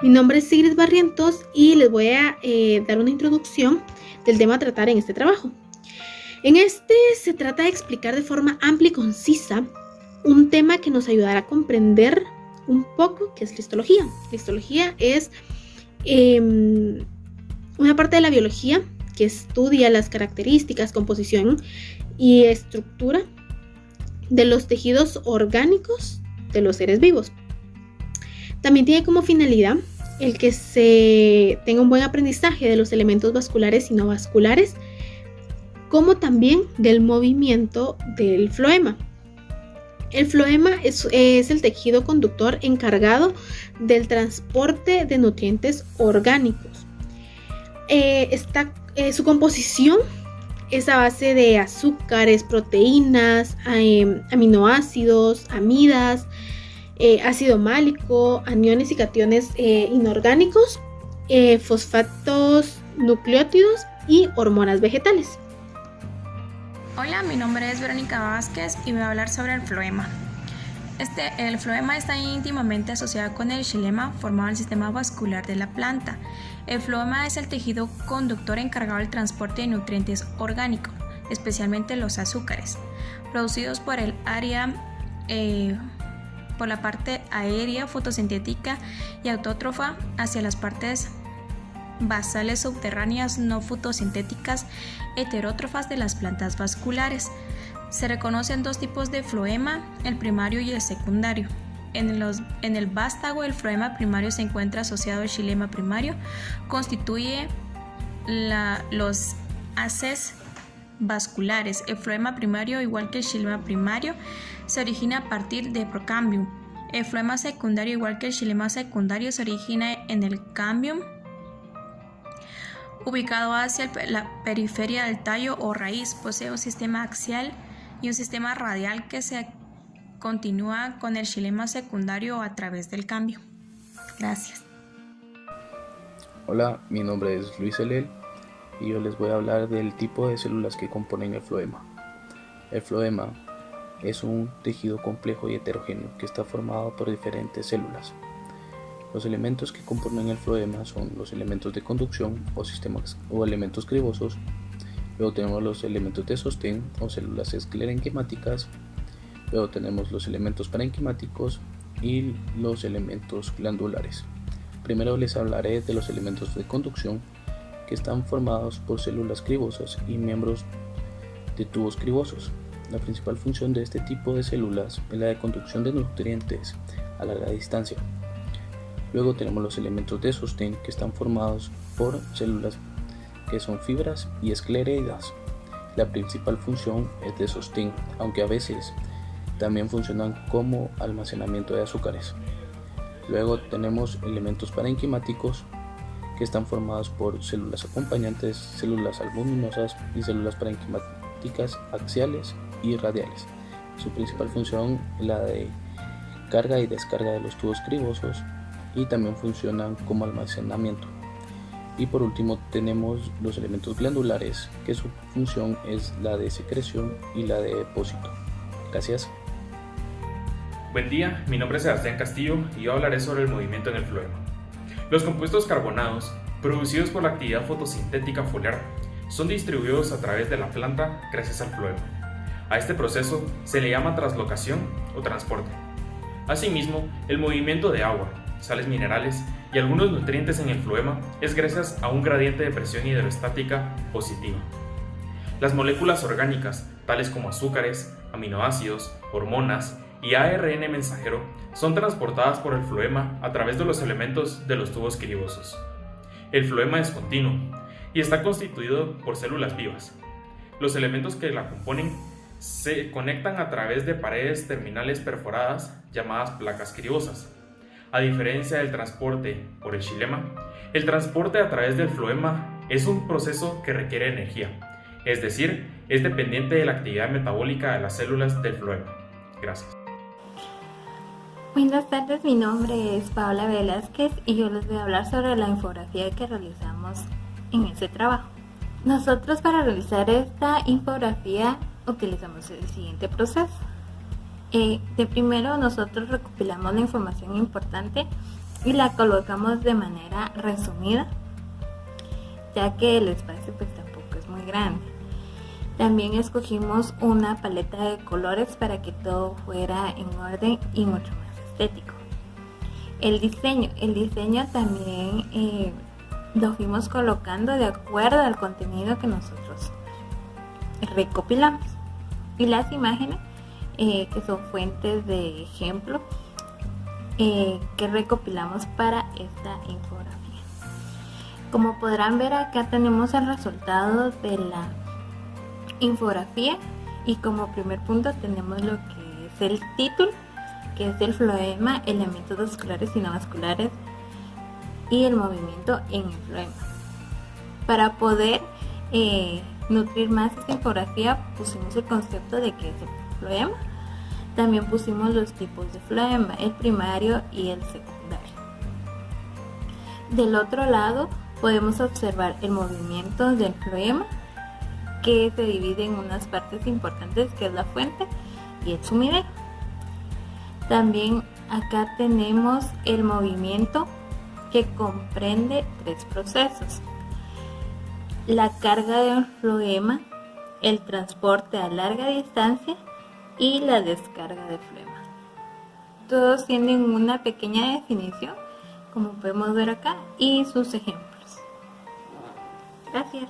Mi nombre es Sigrid Barrientos y les voy a dar una introducción del tema a tratar en este trabajo. En este se trata de explicar de forma amplia y concisa un tema que nos ayudará a comprender un poco qué es la histología. La histología es una parte de la biología que estudia las características, composición y estructura de los tejidos orgánicos de los seres vivos. También tiene como finalidad el que se tenga un buen aprendizaje de los elementos vasculares y no vasculares, como también del movimiento del floema. El floema es el tejido conductor encargado del transporte de nutrientes orgánicos. Su composición es a base de azúcares, proteínas, aminoácidos, amidas, ácido málico, aniones y cationes inorgánicos, fosfatos, nucleótidos y hormonas vegetales. Hola, mi nombre es Verónica Vázquez y voy a hablar sobre el floema. El floema está íntimamente asociado con el xilema, formado en el sistema vascular de la planta. El floema es el tejido conductor encargado del transporte de nutrientes orgánicos, especialmente los azúcares, producidos por la parte aérea, fotosintética y autótrofa hacia las partes basales subterráneas no fotosintéticas heterótrofas de las plantas vasculares. Se reconocen dos tipos de floema, el primario y el secundario. En el vástago, el floema primario se encuentra asociado al xilema primario, constituye los haces vasculares. El floema primario, igual que el xilema primario, se origina a partir de procambium. El floema secundario, igual que el xilema secundario, se origina en el cambium, ubicado hacia la periferia del tallo o raíz. Posee un sistema axial y un sistema radial que se continúa con el xilema secundario a través del cambio. Gracias. Hola, mi nombre es Luis Elel y yo les voy a hablar del tipo de células que componen el floema. El floema es un tejido complejo y heterogéneo que está formado por diferentes células. Los elementos que componen el floema son los elementos de conducción o elementos cribosos. Luego tenemos los elementos de sostén o células esclerenquimáticas. Luego tenemos los elementos parenquimáticos y los elementos glandulares. Primero les hablaré de los elementos de conducción, que están formados por células cribosas y miembros de tubos cribosos. La principal función de este tipo de células es la de conducción de nutrientes a larga distancia. Luego tenemos los elementos de sostén, que están formados por células que son fibras y esclereidas. La principal función es de sostén, aunque a veces también funcionan como almacenamiento de azúcares. Luego tenemos elementos parenquimáticos, que están formados por células acompañantes, células albuminosas y células parenquimáticas axiales y radiales. Su principal función es la de carga y descarga de los tubos cribosos y también funcionan como almacenamiento. Y por último tenemos los elementos glandulares, que su función es la de secreción y la de depósito. Gracias. Buen día, mi nombre es Sebastián Castillo y yo hablaré sobre el movimiento en el floema. Los compuestos carbonados, producidos por la actividad fotosintética foliar, son distribuidos a través de la planta gracias al floema. A este proceso se le llama translocación o transporte. Asimismo, el movimiento de agua, sales minerales y algunos nutrientes en el floema es gracias a un gradiente de presión hidrostática positiva. Las moléculas orgánicas, tales como azúcares, aminoácidos, hormonas y ARN mensajero, son transportadas por el floema a través de los elementos de los tubos cribosos. El floema es continuo y está constituido por células vivas. Los elementos que la componen se conectan a través de paredes terminales perforadas llamadas placas cribosas. A diferencia del transporte por el xilema, el transporte a través del floema es un proceso que requiere energía, es decir, es dependiente de la actividad metabólica de las células del floema. Gracias. Buenas tardes, mi nombre es Paola Velázquez y yo les voy a hablar sobre la infografía que realizamos en este trabajo. Nosotros, para realizar esta infografía, utilizamos el siguiente proceso. De primero, nosotros recopilamos la información importante y la colocamos de manera resumida, ya que el espacio pues tampoco es muy grande. También escogimos una paleta de colores para que todo fuera en orden y mucho más estético. El diseño también lo fuimos colocando de acuerdo al contenido que nosotros recopilamos. Y las imágenes, que son fuentes de ejemplo, que recopilamos para esta infografía. Como podrán ver, acá tenemos el resultado de la infografía, y como primer punto tenemos lo que es el título, que es el floema, elementos vasculares y no vasculares y el movimiento en el floema. Para poder nutrir más esta infografía, pusimos el concepto de qué es el floema. También pusimos los tipos de floema, el primario y el secundario. Del otro lado podemos observar el movimiento del floema, que se divide en unas partes importantes, que es la fuente y el sumidero. También acá tenemos el movimiento, que comprende 3 procesos: la carga del floema, el transporte a larga distancia y la descarga de floema. Todos tienen una pequeña definición, como podemos ver acá, y sus ejemplos. Gracias.